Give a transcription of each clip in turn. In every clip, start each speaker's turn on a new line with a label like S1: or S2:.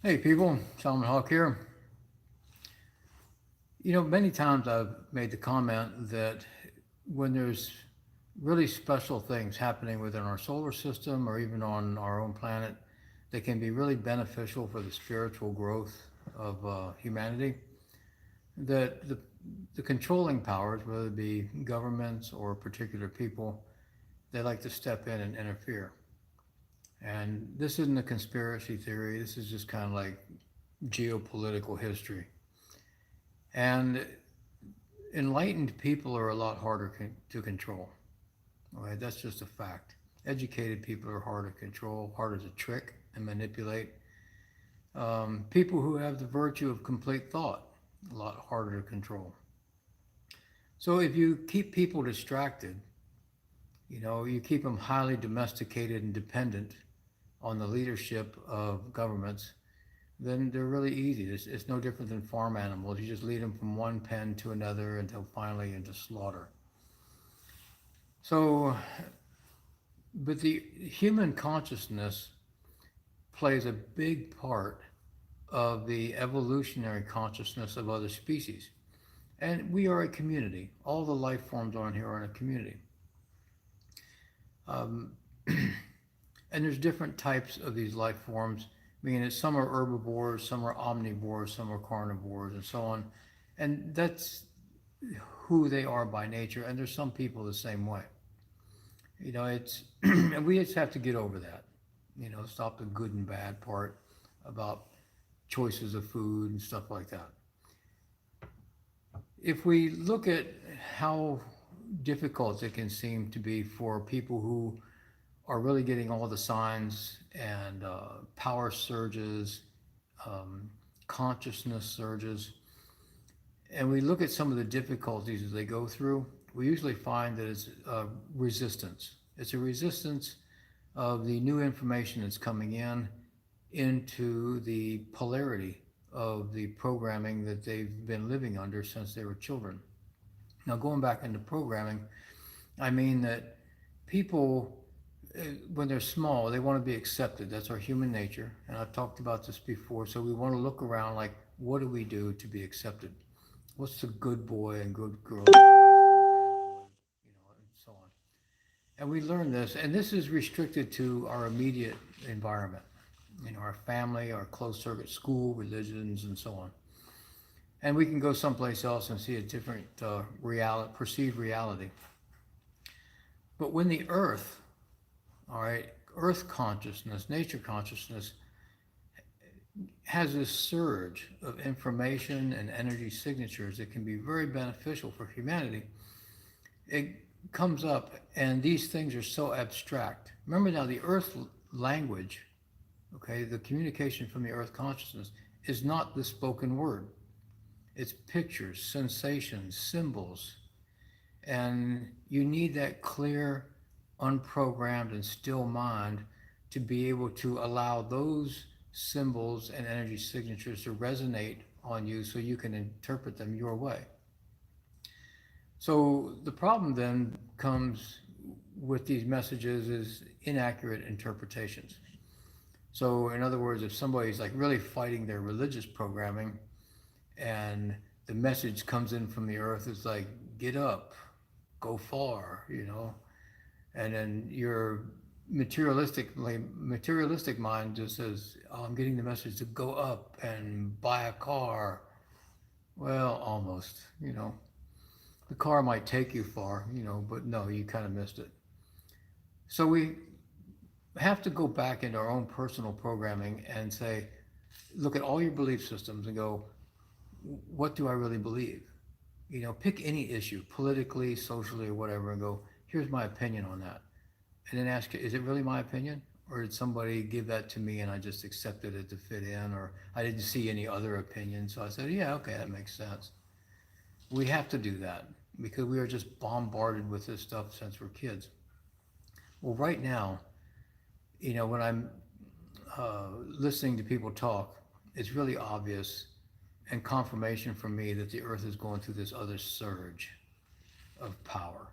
S1: Hey people, Solomon Hawk here. Many times I've made the comment that when there's really special things happening within our solar system or even on our own planet that can be really beneficial for the spiritual growth of humanity, that the controlling powers, whether it be governments or particular people, they like to step in and interfere. And this isn't a conspiracy theory, this is just kind of like geopolitical history. And enlightened people are a lot harder to control. Okay, that's just a fact. Educated people are harder to control, harder to trick and manipulate. People who have the virtue of complete thought, a lot harder to control. So if you keep people distracted, you keep them highly domesticated and dependent on the leadership of governments, then they're really easy. It's no different than farm animals. You just lead them from one pen to another until finally into slaughter. So, but the human consciousness plays a big part of the evolutionary consciousness of other species. And we are a community. All the life forms on here are in a community. Um, and there's different types of these life forms, meaning that some are herbivores, some are omnivores, some are carnivores, and so on. And that's who they are by nature. And there's some people the same way. It's and we just have to get over that. Stop the good and bad part about choices of food and stuff like that. If we look at how difficult it can seem to be for people who are really getting all the signs and power surges, um, consciousness surges, and we look at some of the difficulties that they go through, we usually find that it's resistance. It's a resistance of the new information that's coming in into the polarity of the programming that they've been living under since they were children. Now, going back into programming, I mean that people, when they're small, they want to be accepted. That's our human nature. And I've talked about this before. So we want to look around like, what do we do to be accepted? What's the good boy and good girl? And so on. And we learn this, and this is restricted to our immediate environment, our family, our close circuit, school, religions, and so on. And we can go someplace else and see a different perceived reality. But when the earth, all right, earth consciousness, nature consciousness, has this surge of information and energy signatures that can be very beneficial for humanity, it comes up, and these things are so abstract. Remember now, the earth language, okay, the communication from the earth consciousness is not the spoken word. It's pictures, sensations, symbols, and you need that clear, unprogrammed, and still mind to be able to allow those symbols and energy signatures to resonate on you so you can interpret them your way. So the problem then comes with these messages is inaccurate interpretations. So in other words, if somebody's like really fighting their religious programming and the message comes in from the earth, it's like, get up, go far, and then your materialistic mind just says, oh, I'm getting the message to go up and buy a car. Well, almost, the car might take you far, but no, you kind of missed it. So we have to go back into our own personal programming and say, look at all your belief systems and go, what do I really believe? Pick any issue, politically, socially, or whatever, and go, here's my opinion on that. And then ask, is it really my opinion? Or did somebody give that to me and I just accepted it to fit in? Or I didn't see any other opinion, so I said, yeah, okay, that makes sense. We have to do that because we are just bombarded with this stuff since we're kids. Well, right now, when I'm listening to people talk, it's really obvious and confirmation for me that the earth is going through this other surge of power.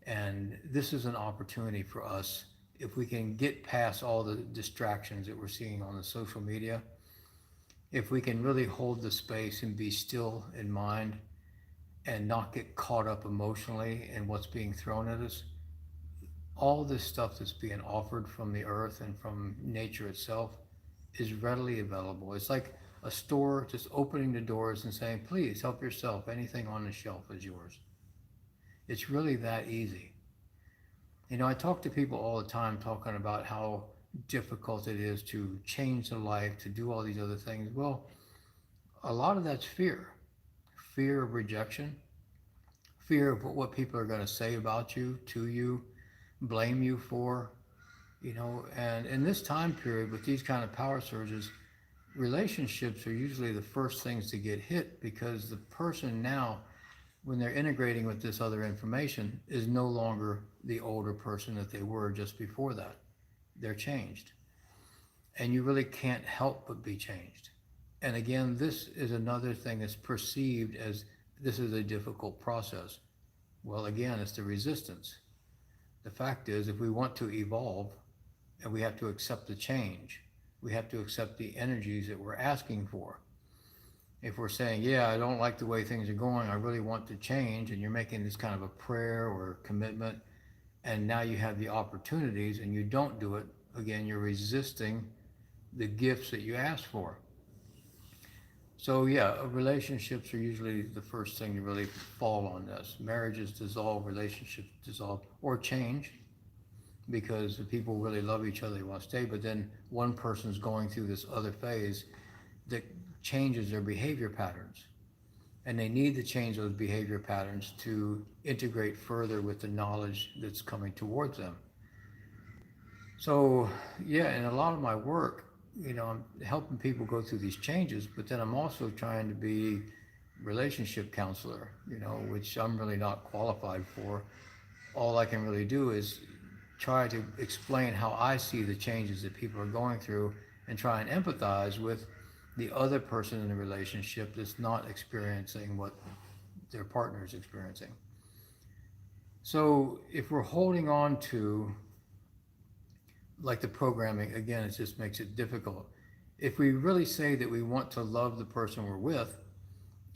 S1: And this is an opportunity for us, if we can get past all the distractions that we're seeing on the social media if we can really hold the space and be still in mind and not get caught up emotionally in what's being thrown at us, all this stuff that's being offered from the earth and from nature itself is readily available. It's like a store just opening the doors and saying, please help yourself. Anything on the shelf is yours. It's really that easy. I talk to people all the time talking about how difficult it is to change the life, to do all these other things. Well, a lot of that's fear, fear of rejection, fear of what people are going to say about you, to you, blame you for, and in this time period with these kind of power surges, relationships are usually the first things to get hit because the person now, when they're integrating with this other information, is no longer the older person that they were just before that. They're changed. And you really can't help but be changed. And again, this is another thing that's perceived as this is a difficult process. Well, again, it's the resistance. The fact is, if we want to evolve and we have to accept the change, we have to accept the energies that we're asking for. If we're saying, yeah, I don't like the way things are going, I really want to change, and you're making this kind of a prayer or a commitment, and now you have the opportunities and you don't do it, again, you're resisting the gifts that you asked for. So yeah, relationships are usually the first thing to really fall on this. Marriages dissolve, relationships dissolve, or change, because the people really love each other, they want to stay, but then one person's going through this other phase that changes their behavior patterns. And they need to change those behavior patterns to integrate further with the knowledge that's coming towards them. So yeah, in a lot of my work, I'm helping people go through these changes, but then I'm also trying to be relationship counselor, which I'm really not qualified for. All I can really do is try to explain how I see the changes that people are going through and try and empathize with the other person in the relationship that's not experiencing what their partner is experiencing. So if we're holding on to, like the programming, again, it just makes it difficult. If we really say that we want to love the person we're with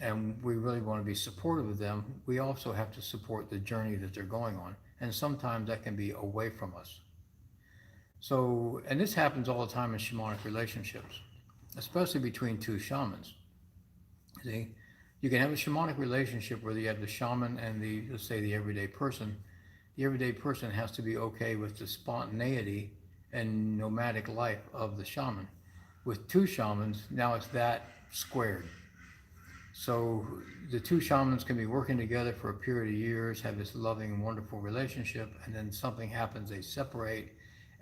S1: and we really want to be supportive of them, we also have to support the journey that they're going on. And sometimes that can be away from us. So, and this happens all the time in shamanic relationships, especially between two shamans. See, you can have a shamanic relationship where you have the shaman and let's say the everyday person. The everyday person has to be okay with the spontaneity and nomadic life of the shaman. With two shamans, now it's that squared. So the two shamans can be working together for a period of years, have this loving, wonderful relationship, and then something happens, they separate,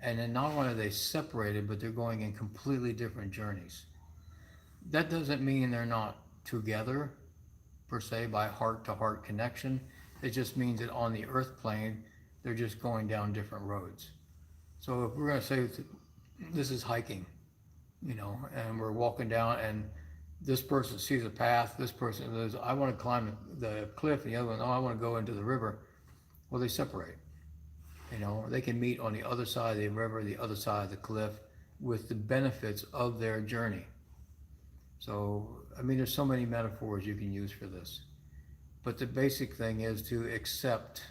S1: and then not only are they separated, but they're going in completely different journeys. That doesn't mean they're not together, per se, by heart-to-heart connection. It just means that on the earth plane, they're just going down different roads. So if we're going to say this is hiking, and we're walking down and this person sees a path, this person says, I want to climb the cliff, and the other one, oh, I want to go into the river. Well, they separate. They can meet on the other side of the river, the other side of the cliff, with the benefits of their journey. So, there's so many metaphors you can use for this. But the basic thing is to accept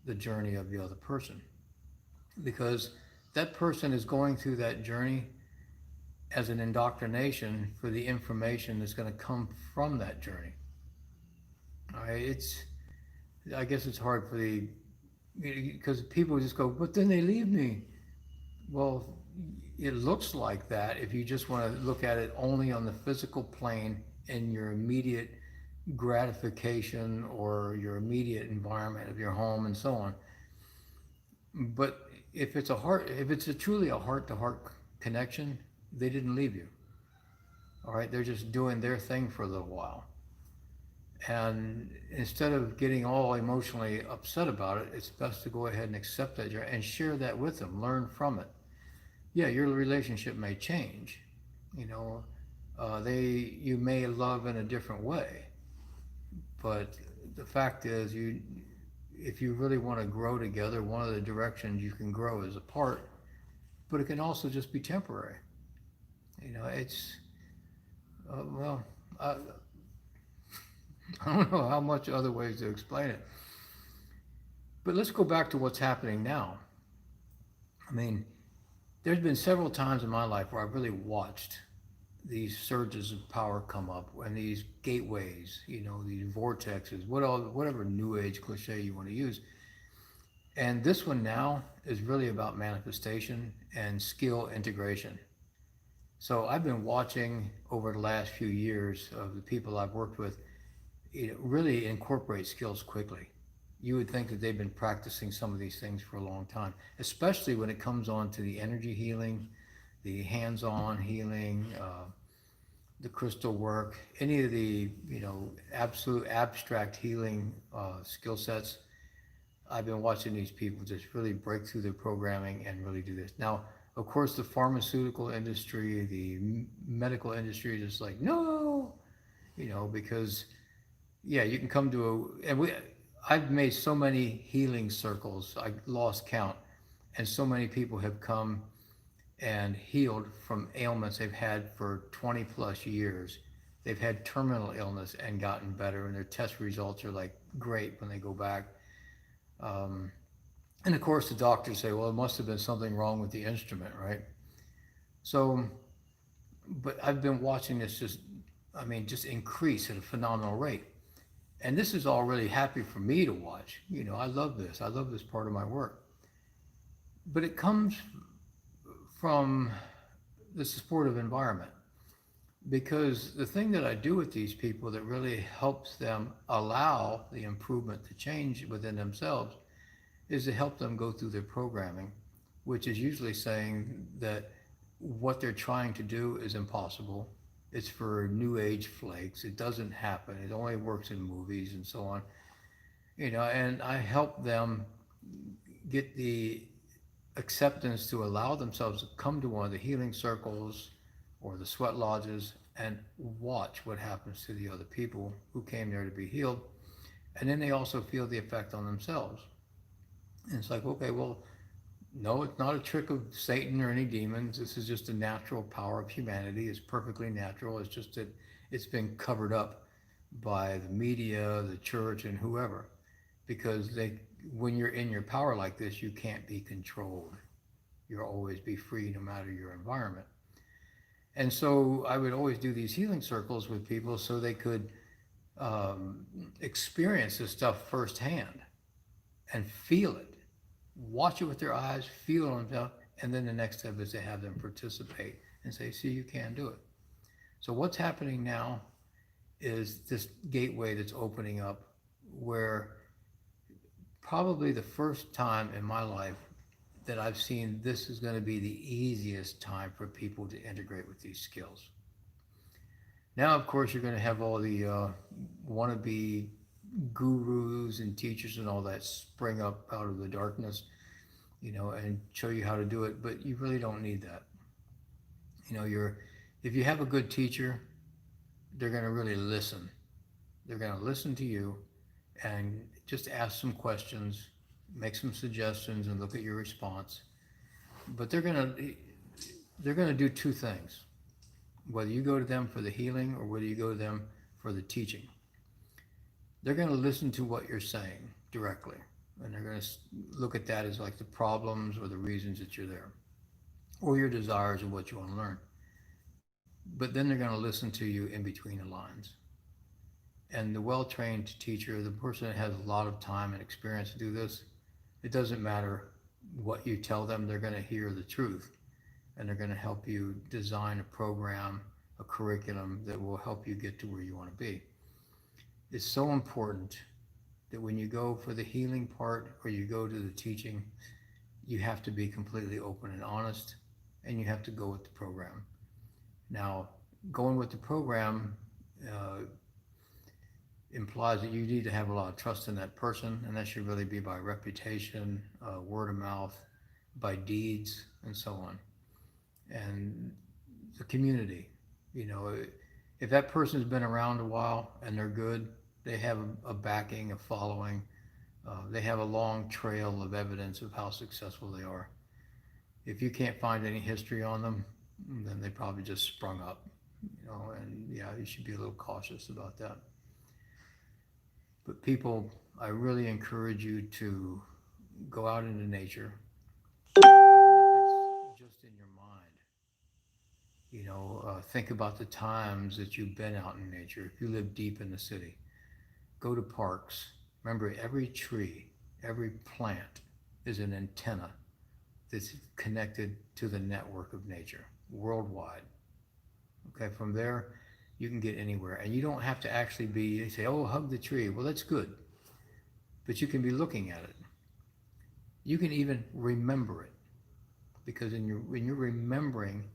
S1: the journey of the other person. Because that person is going through that journey as an indoctrination for the information that's going to come from that journey. All right, I guess it's hard for because people just go, but then they leave me. Well, it looks like that if you just want to look at it only on the physical plane in your immediate gratification or your immediate environment of your home and so on. But if it's truly a heart-to-heart connection, they didn't leave you. All right, they're just doing their thing for a little while. And instead of getting all emotionally upset about it, it's best to go ahead and accept that and share that with them, learn from it. Yeah, your relationship may change. You may love in a different way. But the fact is, if you really want to grow together, one of the directions you can grow is apart, but it can also just be temporary. It's Well, I, I don't know how much other ways to explain it. But let's go back to what's happening now. I mean, there's been several times in my life where I've really watched these surges of power come up and these gateways, these vortexes, whatever new age cliche you want to use. And this one now is really about manifestation and skill integration. So I've been watching over the last few years of the people I've worked with, really incorporate skills quickly. You would think that they've been practicing some of these things for a long time, especially when it comes on to the energy healing, the hands-on healing, the crystal work, any of the absolute abstract healing skill sets. I've been watching these people just really break through their programming and really do this. Now, of course, the pharmaceutical industry, the medical industry is just like, no, because yeah, you can come to I've made so many healing circles, I lost count, and so many people have come and healed from ailments they've had for 20 plus years. They've had terminal illness and gotten better, and their test results are like great when they go back. Um, and of course, the doctors say, well, it must have been something wrong with the instrument, right? So, but I've been watching this just increase at a phenomenal rate. And this is all really happy for me to watch. I love this. I love this part of my work. But it comes from the supportive environment, because the thing that I do with these people that really helps them allow the improvement to change within themselves is to help them go through their programming, which is usually saying that what they're trying to do is impossible. It's for new age flakes. It doesn't happen. It only works in movies and so on. And I help them get the acceptance to allow themselves to come to one of the healing circles or the sweat lodges and watch what happens to the other people who came there to be healed. And then they also feel the effect on themselves. And it's like, okay, well, no, it's not a trick of Satan or any demons. This is just a natural power of humanity. It's perfectly natural. It's just that it's been covered up by the media, the church, and whoever. Because when you're in your power like this, you can't be controlled. You'll always be free no matter your environment. And so I would always do these healing circles with people so they could experience this stuff firsthand and feel it. Watch it with their eyes, feel it on themselves, and then the next step is to have them participate and say, see, you can do it. So what's happening now is this gateway that's opening up, where probably the first time in my life that I've seen this is going to be the easiest time for people to integrate with these skills. Now, of course, you're going to have all the wannabe gurus and teachers and all that spring up out of the darkness, and show you how to do it, but you really don't need that. If you have a good teacher, they're going to really listen. They're going to listen to you and just ask some questions, make some suggestions, and look at your response. But they're going to do two things, whether you go to them for the healing or whether you go to them for the teaching. They're going to listen to what you're saying directly, and they're going to look at that as like the problems or the reasons that you're there, or your desires of what you want to learn. But then they're going to listen to you in between the lines. And the well-trained teacher, the person that has a lot of time and experience to do this, it doesn't matter what you tell them, they're going to hear the truth. And they're going to help you design a program, a curriculum that will help you get to where you want to be. It's so important that when you go for the healing part or you go to the teaching, you have to be completely open and honest, and you have to go with the program. Now, going with the program implies that you need to have a lot of trust in that person, and that should really be by reputation, word of mouth, by deeds, and so on. And the community, if that person's been around a while and they're good, they have a backing, a following, they have a long trail of evidence of how successful they are. If you can't find any history on them, then they probably just sprung up. and yeah, you should be a little cautious about that. But people, I really encourage you to go out into nature, even if it's just in your mind. Think about the times that you've been out in nature. If you live deep in the city, go to parks. Remember, every tree, every plant is an antenna that's connected to the network of nature worldwide. Okay, from there, you can get anywhere. And you don't have to actually be, say, oh, hug the tree. Well, that's good. But you can be looking at it. You can even remember it. Because when you're remembering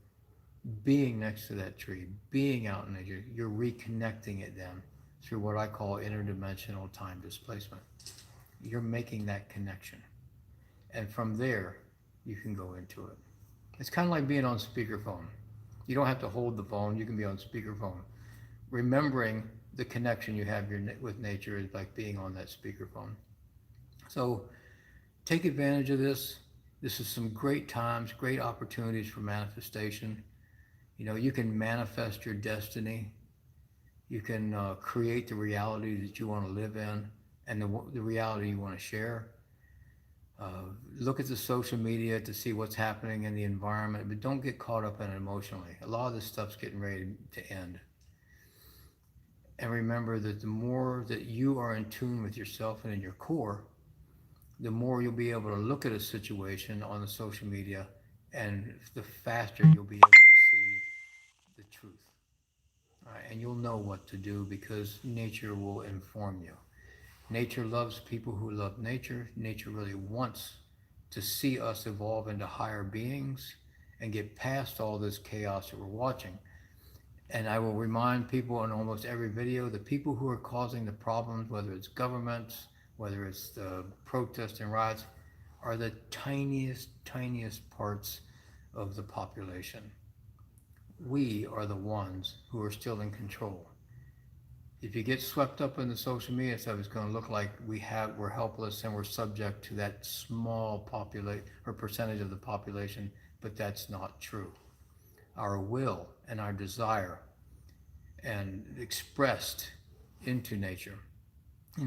S1: being next to that tree, being out in nature, you're reconnecting it then through what I call interdimensional time displacement. You're making that connection. And from there, you can go into it. It's kind of like being on speakerphone. You don't have to hold the phone, you can be on speakerphone. Remembering the connection you have with nature is like being on that speakerphone. So take advantage of this. This is some great times, great opportunities for manifestation. You can manifest your destiny. You can create the reality that you want to live in and the reality you want to share. Look at the social media to see what's happening in the environment, but don't get caught up in it emotionally. A lot of this stuff's getting ready to end. And remember that the more that you are in tune with yourself and in your core, the more you'll be able to look at a situation on the social media, and the faster you'll be able to see the truth. And you'll know what to do because nature will inform you. Nature loves people who love nature. Nature really wants to see us evolve into higher beings and get past all this chaos that we're watching. And I will remind people in almost every video, the people who are causing the problems, whether it's governments, whether it's the protests and riots, are the tiniest parts of the population. We are the ones who are still in control. If you get swept up in the social media stuff, it's going to look like we're helpless and we're subject to that small population or percentage of the population, but that's not true. Our will and our desire, and expressed into nature,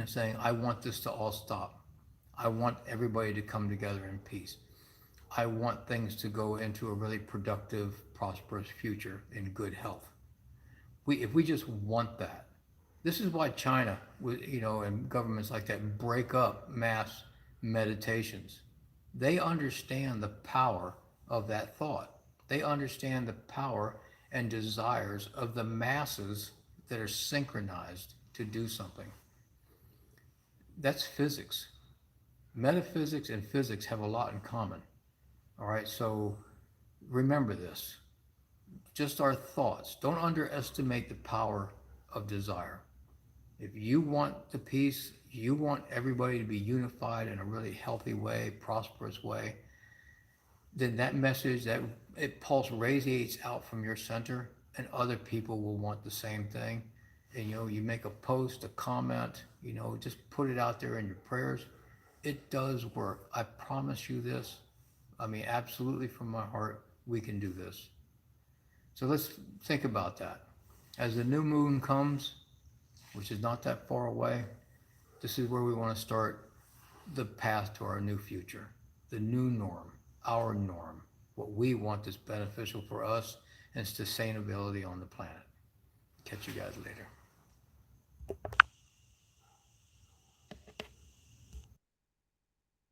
S1: saying, I want this to all stop. I want everybody to come together in peace. I want things to go into a really productive, prosperous future in good health. If we just want that, this is why China, and governments like that break up mass meditations. They understand the power of that thought. They understand the power and desires of the masses that are synchronized to do something. That's physics. Metaphysics and physics have a lot in common. All right, so remember this. Just our thoughts. Don't underestimate the power of desire. If you want the peace, you want everybody to be unified in a really healthy way, prosperous way, then that message, that it pulse radiates out from your center, and other people will want the same thing. And you make a post, a comment, just put it out there in your prayers. It does work. I promise you this. I mean, absolutely from my heart, we can do this. So let's think about that. As the new moon comes, which is not that far away, this is where we want to start the path to our new future, the new norm, our norm, what we want that's beneficial for us and sustainability on the planet. Catch you guys later.